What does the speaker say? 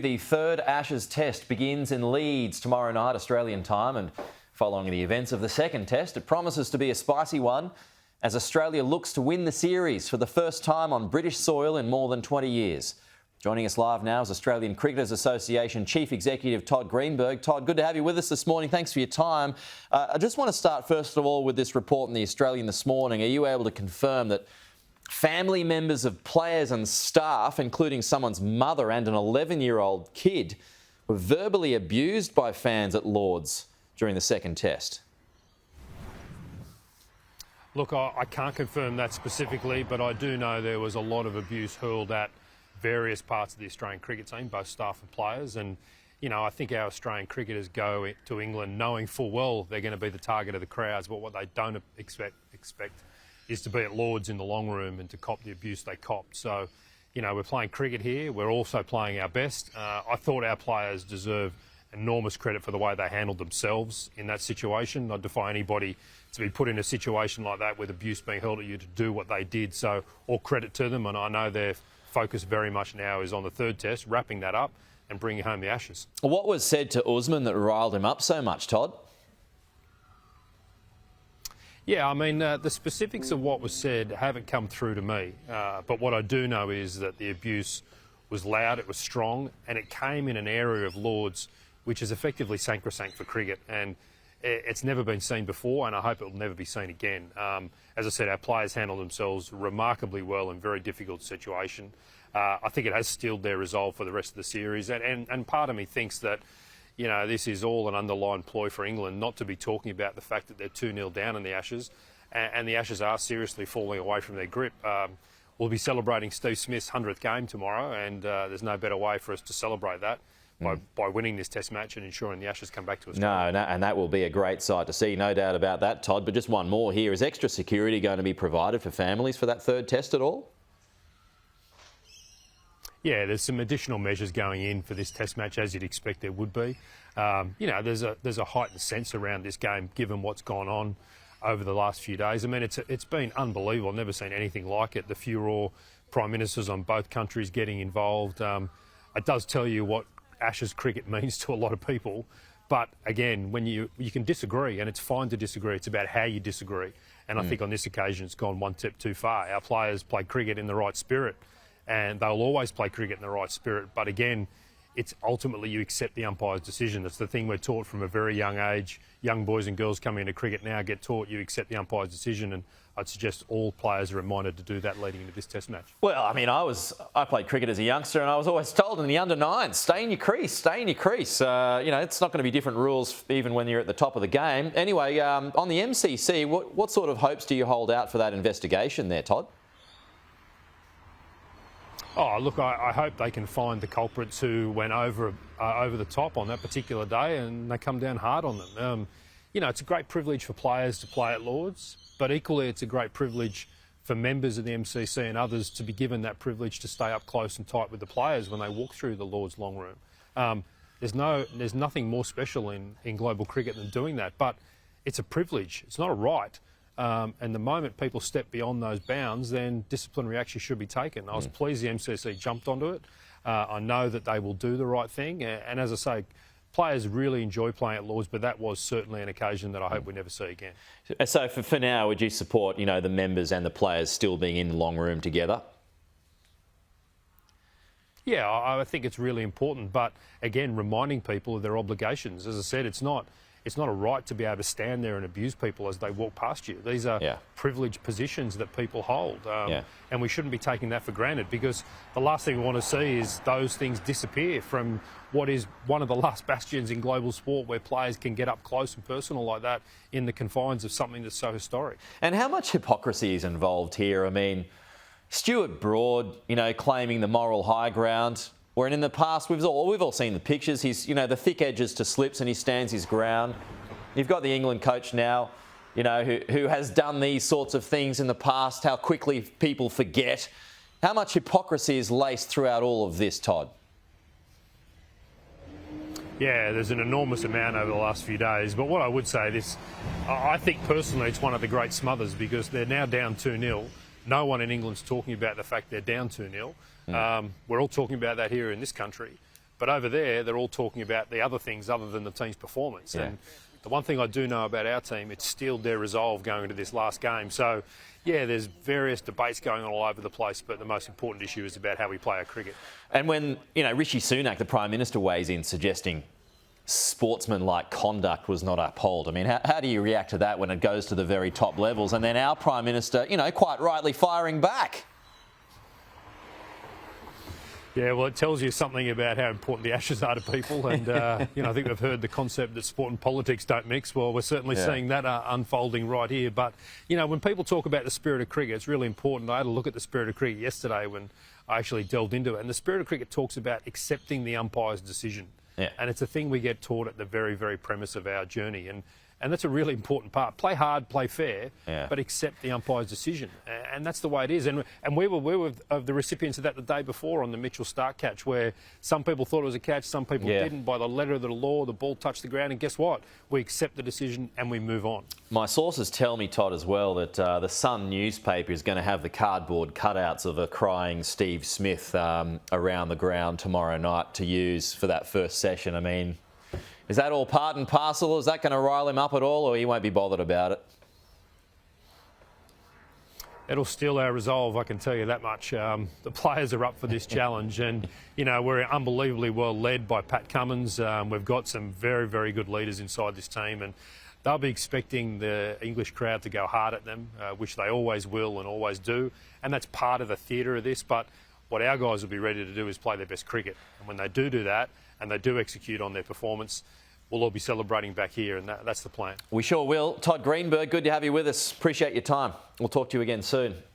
The third Ashes test begins in Leeds tomorrow night, Australian time, and following the events of the second test, it promises to be a spicy one as Australia looks to win the series for the first time on British soil in more than 20 years. Joining us live now is Australian Cricketers Association Chief Executive Todd Greenberg. Todd, good to have you with us this morning. Thanks for your time. I just want to start first of all with this report in the Australian this morning. Are you able to confirm that family members of players and staff, including someone's mother and an 11-year-old kid, were verbally abused by fans at Lord's during the second test? Look, I can't confirm that specifically, but I do know there was a lot of abuse hurled at various parts of the Australian cricket team, both staff and players. And, you know, I think our Australian cricketers go to England knowing full well they're going to be the target of the crowds, but what they don't expect is to be at Lord's in the long room and to cop the abuse they copped. So, you know, we're playing cricket here. We're also playing our best. I thought our players deserve enormous credit for the way they handled themselves in that situation. I'd defy anybody to be put in a situation like that with abuse being hurled at you to do what they did. So all credit to them, and I know their focus very much now is on the third test, wrapping that up and bringing home the Ashes. What was said to Usman that riled him up so much, Todd? Yeah, I mean, the specifics of what was said haven't come through to me. But what I do know is that the abuse was loud, it was strong, and it came in an area of Lord's which is effectively sacrosanct for cricket. And it's never been seen before, and I hope it will never be seen again. As I said, our players handled themselves remarkably well in a very difficult situation. I think it has steeled their resolve for the rest of the series. And part of me thinks that, you know, this is all an underline ploy for England not to be talking about the fact that they're 2-0 down in the Ashes, and the Ashes are seriously falling away from their grip. We'll be celebrating Steve Smith's 100th game tomorrow, and there's no better way for us to celebrate that by winning this test match and ensuring the Ashes come back to Australia. No, and that will be a great sight to see, no doubt about that, Todd. But just one more here. Is extra security going to be provided for families for that third test at all? Yeah, there's some additional measures going in for this test match, as you'd expect there would be. You know, there's a heightened sense around this game, given what's gone on over the last few days. I mean, it's been unbelievable. I've never seen anything like it. The Furore prime ministers on both countries getting involved. It does tell you what Ashes cricket means to a lot of people. But again, when you can disagree, and it's fine to disagree. It's about how you disagree. And I think on this occasion, it's gone one step too far. Our players played cricket in the right spirit, and they'll always play cricket in the right spirit. But again, it's ultimately you accept the umpire's decision. It's the thing we're taught from a very young age. Young boys and girls coming into cricket now get taught you accept the umpire's decision, and I'd suggest all players are reminded to do that leading into this test match. Well, I mean, I played cricket as a youngster, and I was always told in the under-9s, stay in your crease, stay in your crease. You know, it's not going to be different rules even when you're at the top of the game. Anyway, on the MCC, what sort of hopes do you hold out for that investigation there, Todd? Oh, look, I hope they can find the culprits who went over the top on that particular day, and they come down hard on them. You know, it's a great privilege for players to play at Lord's, but equally it's a great privilege for members of the MCC and others to be given that privilege to stay up close and tight with the players when they walk through the Lord's long room. There's nothing more special in global cricket than doing that, but it's a privilege. It's not a right. And the moment people step beyond those bounds, then disciplinary action should be taken. I was pleased the MCC jumped onto it. I know that they will do the right thing. And as I say, players really enjoy playing at Lord's, but that was certainly an occasion that I hope we never see again. So for now, would you support, you know, the members and the players still being in the long room together? Yeah, I think it's really important. But again, reminding people of their obligations. As I said, it's not a right to be able to stand there and abuse people as they walk past you. These are privileged positions that people hold. And we shouldn't be taking that for granted, because the last thing we want to see is those things disappear from what is one of the last bastions in global sport, where players can get up close and personal like that in the confines of something that's so historic. And how much hypocrisy is involved here? I mean, Stuart Broad, you know, claiming the moral high ground, where in the past we've all seen the pictures. He's, you know, the thick edges to slips and he stands his ground. You've got the England coach now, you know, who has done these sorts of things in the past, how quickly people forget. How much hypocrisy is laced throughout all of this, Todd? Yeah, there's an enormous amount over the last few days. But what I would say I think personally it's one of the great smothers, because they're now down 2-0. No one in England's talking about the fact they're down 2-0. We're all talking about that here in this country. But over there, they're all talking about the other things other than the team's performance. Yeah. And the one thing I do know about our team, it's steeled their resolve going into this last game. So, yeah, there's various debates going on all over the place, but the most important issue is about how we play our cricket. And when, Rishi Sunak, the Prime Minister, weighs in suggesting sportsmanlike conduct was not upheld, I mean, how do you react to that when it goes to the very top levels? And then our Prime Minister, quite rightly firing back. Yeah, well, it tells you something about how important the Ashes are to people. And, I think we've heard the concept that sport and politics don't mix. Well, we're certainly seeing that unfolding right here. But, when people talk about the spirit of cricket, it's really important. I had a look at the spirit of cricket yesterday when I actually delved into it. And the spirit of cricket talks about accepting the umpire's decision. Yeah. And it's a thing we get taught at the very, very premise of our journey. And that's a really important part. Play hard, play fair, but accept the umpire's decision. And that's the way it is. And we were the recipients of that the day before on the Mitchell-Stark catch, where some people thought it was a catch, some people didn't. By the letter of the law, the ball touched the ground. And guess what? We accept the decision and we move on. My sources tell me, Todd, as well, that the Sun newspaper is going to have the cardboard cutouts of a crying Steve Smith around the ground tomorrow night to use for that first session. I mean, is that all part and parcel? Is that going to rile him up at all, or he won't be bothered about it? It'll steal our resolve, I can tell you that much. The players are up for this challenge, and we're unbelievably well led by Pat Cummins. We've got some very, very good leaders inside this team, and they'll be expecting the English crowd to go hard at them, which they always will and always do, and that's part of the theatre of this. But what our guys will be ready to do is play their best cricket, and when they do that, and they do execute on their performance, we'll all be celebrating back here, and that's the plan. We sure will. Todd Greenberg, good to have you with us. Appreciate your time. We'll talk to you again soon.